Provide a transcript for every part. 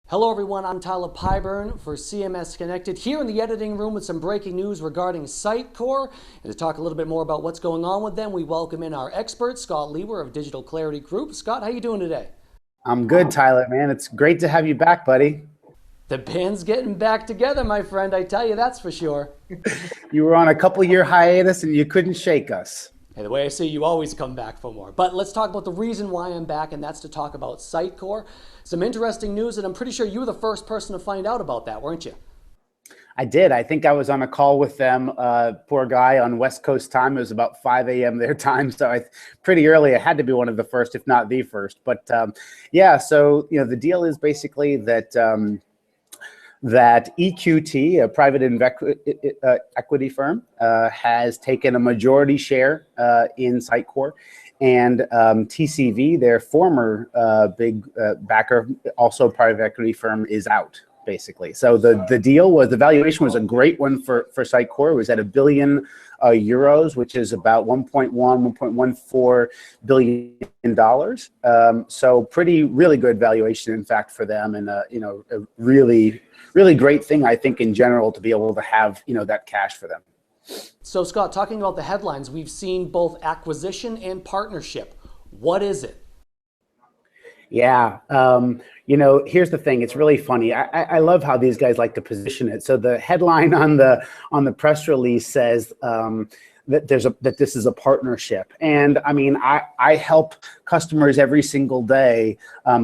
Hello everyone, I'm Tyler Pyburn for CMS-Connected, here in the editing room with some breaking news regarding Sitecore. And to talk a little bit more about what's going on with them, we welcome in our expert, Scott Liewehr of Digital Clarity Group. Scott, how you doing today? I'm good, Tyler, man. It's great to have you back, buddy. The band's getting back together, my friend, I tell you, that's for sure. You were on a couple-year hiatus and you couldn't shake us. Hey, the way I see you always come back for more. But let's talk about the reason why I'm back, and that's to talk about Sitecore. Some interesting news, and I'm pretty sure you were the first person to find out about that, weren't you? I did. I think I was on a call with them, poor guy, on West Coast time. It was about 5 a.m. their time, so pretty early. I had to be one of the first, if not the first. But yeah, so the deal is basically that that EQT, a private equity firm, has taken a majority share in Sitecore, and TCV, their former big backer, also private equity firm, is out, basically. So the deal was, the valuation was a great one for Sitecore. It was at €1 billion, which is about 1.14 billion dollars. So really good valuation, in fact, for them, and a really great thing, I think, in general, to be able to have that cash for them. So Scott, talking about the headlines, we've seen both acquisition and partnership. What is it? Yeah, here's the thing. It's really funny. I love how these guys like to position it. So the headline on the press release says that this is a partnership, and I mean, I help customers every single day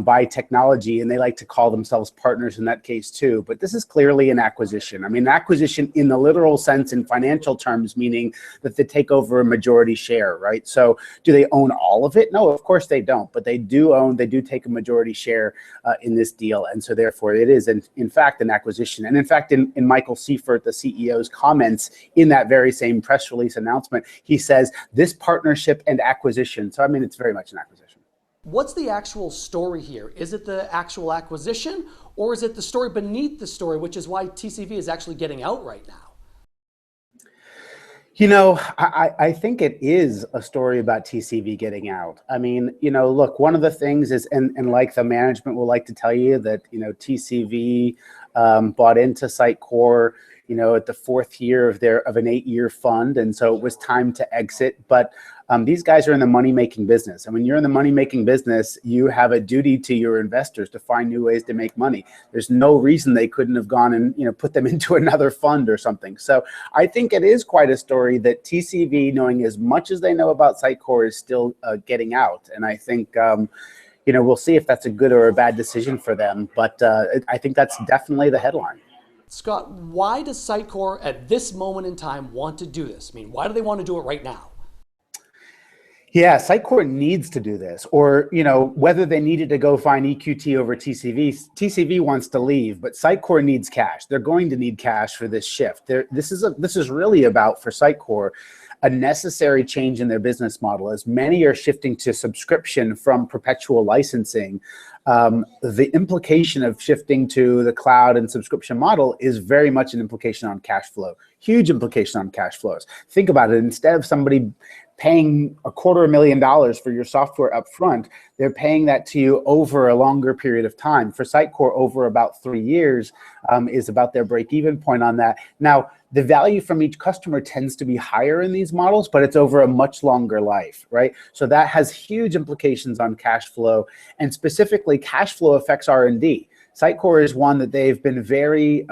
buy technology, and they like to call themselves partners in that case too. But this is clearly an acquisition. I mean, acquisition in the literal sense, in financial terms, meaning that they take over a majority share, right? So do they own all of it? No, of course they don't. But they do take a majority share in this deal, and so therefore it is in fact an acquisition. And in fact, in Michael Seifert, the CEO's comments in that very same press release announcement, he says this partnership and acquisition. So I mean, it's very much an acquisition. What's the actual story here? Is it the actual acquisition, or is it the story beneath the story, which is why TCV is actually getting out right now? I think it is a story about TCV getting out. I mean, look, one of the things is, and like the management will like to tell you, that, TCV bought into Sitecore, at the fourth year of an 8-year fund. And so it was time to exit. But these guys are in the money-making business. And when you're in the money-making business, you have a duty to your investors to find new ways to make money. There's no reason they couldn't have gone and, put them into another fund or something. So I think it is quite a story that TCV, knowing as much as they know about Sitecore, is still getting out. And I think, we'll see if that's a good or a bad decision for them. But I think that's definitely the headline. Scott, why does Sitecore at this moment in time want to do this? I mean, why do they want to do it right now? Yeah, Sitecore needs to do this, or whether they needed to go find EQT over TCV. TCV wants to leave, but Sitecore needs cash. They're going to need cash for this shift. This is really about, for Sitecore, a necessary change in their business model. As many are shifting to subscription from perpetual licensing, the implication of shifting to the cloud and subscription model is very much an implication on cash flow. Huge implication on cash flows. Think about it. Instead of somebody paying $250,000 for your software up front, they're paying that to you over a longer period of time. For Sitecore, over about 3 years is about their break-even point on that. Now, the value from each customer tends to be higher in these models, but it's over a much longer life, right? So that has huge implications on cash flow, and specifically, cash flow affects R&D. Sitecore is one that they've been very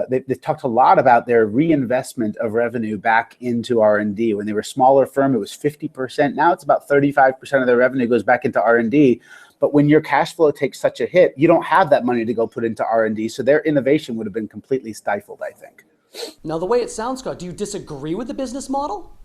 they've talked a lot about their reinvestment of revenue back into R&D. When they were a smaller firm, it was 50%. Now it's about 35% of their revenue goes back into R&D. But when your cash flow takes such a hit, you don't have that money to go put into R&D. So their innovation would have been completely stifled, I think. Now, the way it sounds, Scott, do you disagree with the business model?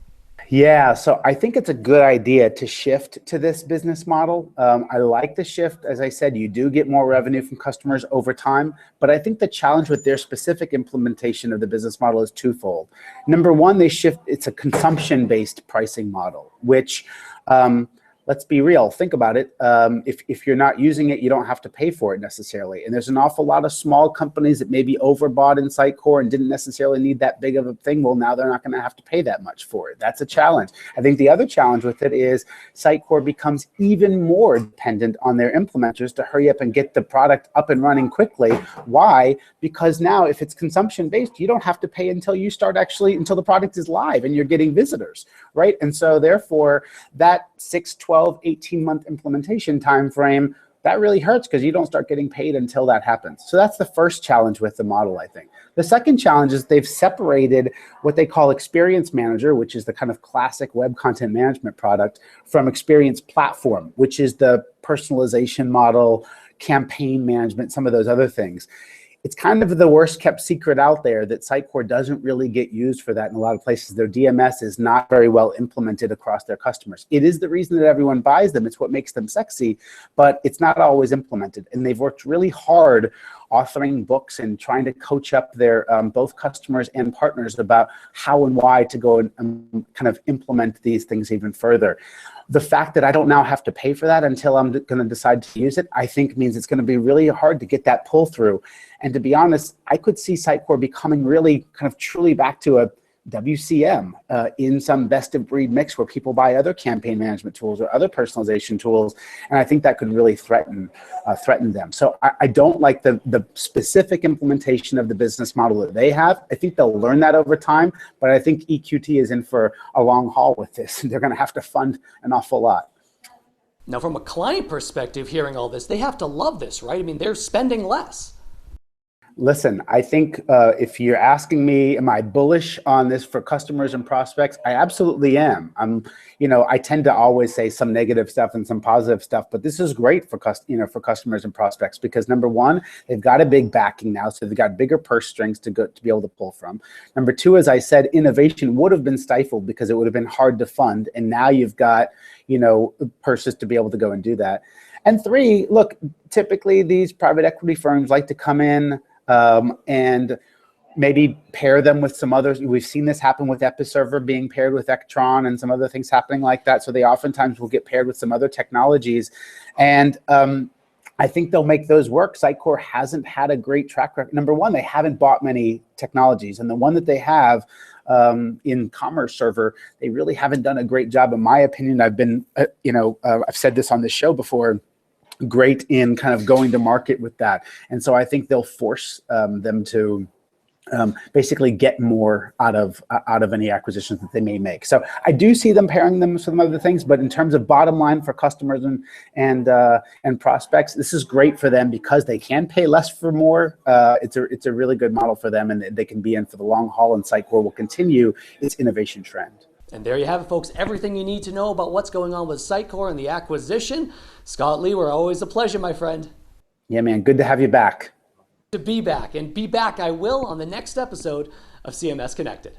Yeah, so I think it's a good idea to shift to this business model. I like the shift. As I said, you do get more revenue from customers over time, but I think the challenge with their specific implementation of the business model is twofold. Number one, it's a consumption-based pricing model, which let's be real. Think about it. If you're not using it, you don't have to pay for it necessarily. And there's an awful lot of small companies that maybe overbought in Sitecore and didn't necessarily need that big of a thing. Well, now they're not going to have to pay that much for it. That's a challenge. I think the other challenge with it is Sitecore becomes even more dependent on their implementers to hurry up and get the product up and running quickly. Why? Because now if it's consumption based, you don't have to pay until the product is live and you're getting visitors, right? And so therefore that 6, 12, 18-month implementation time frame, that really hurts because you don't start getting paid until that happens. So that's the first challenge with the model, I think. The second challenge is they've separated what they call Experience Manager, which is the kind of classic web content management product, from Experience Platform, which is the personalization model, campaign management, some of those other things. It's kind of the worst kept secret out there that Sitecore doesn't really get used for that in a lot of places. Their DMS is not very well implemented across their customers. It is the reason that everyone buys them. It's what makes them sexy, but it's not always implemented. And they've worked really hard authoring books and trying to coach up their both customers and partners about how and why to go and kind of implement these things even further. The fact that I don't now have to pay for that until I'm going to decide to use it, I think means it's going to be really hard to get that pull through. And to be honest, I could see Sitecore becoming really kind of truly back to a WCM in some best of breed mix where people buy other campaign management tools or other personalization tools. And I think that could really threaten them. So I don't like the specific implementation of the business model that they have. I think they'll learn that over time, but I think EQT is in for a long haul with this. They're going to have to fund an awful lot. Now, from a client perspective, hearing all this, they have to love this, right? I mean, they're spending less. Listen, I think if you're asking me, am I bullish on this for customers and prospects? I absolutely am. I tend to always say some negative stuff and some positive stuff, but this is great for customers and prospects because number one, they've got a big backing now, so they've got bigger purse strings to be able to pull from. Number two, as I said, innovation would have been stifled because it would have been hard to fund, and now you've got purses to be able to go and do that. And three, look, typically these private equity firms like to come in and maybe pair them with some others. We've seen this happen with Episerver being paired with Ectron and some other things happening like that. So they oftentimes will get paired with some other technologies. And I think they'll make those work. Sitecore hasn't had a great track record. Number one, they haven't bought many technologies. And the one that they have in Commerce Server, they really haven't done a great job. In my opinion, I've been, I've said this on this show before, great in kind of going to market with that. And so I think they'll force them to basically get more out of any acquisitions that they may make. So I do see them pairing them with some other things, but in terms of bottom line for customers and prospects, this is great for them because they can pay less for more. It's a really good model for them, and they can be in for the long haul, and Sitecore will continue its innovation trend. And there you have it, folks. Everything you need to know about what's going on with Sitecore and the acquisition. Scott Liewehr, always a pleasure, my friend. Yeah, man. Good to have you back. To be back, and be back I will on the next episode of CMS Connected.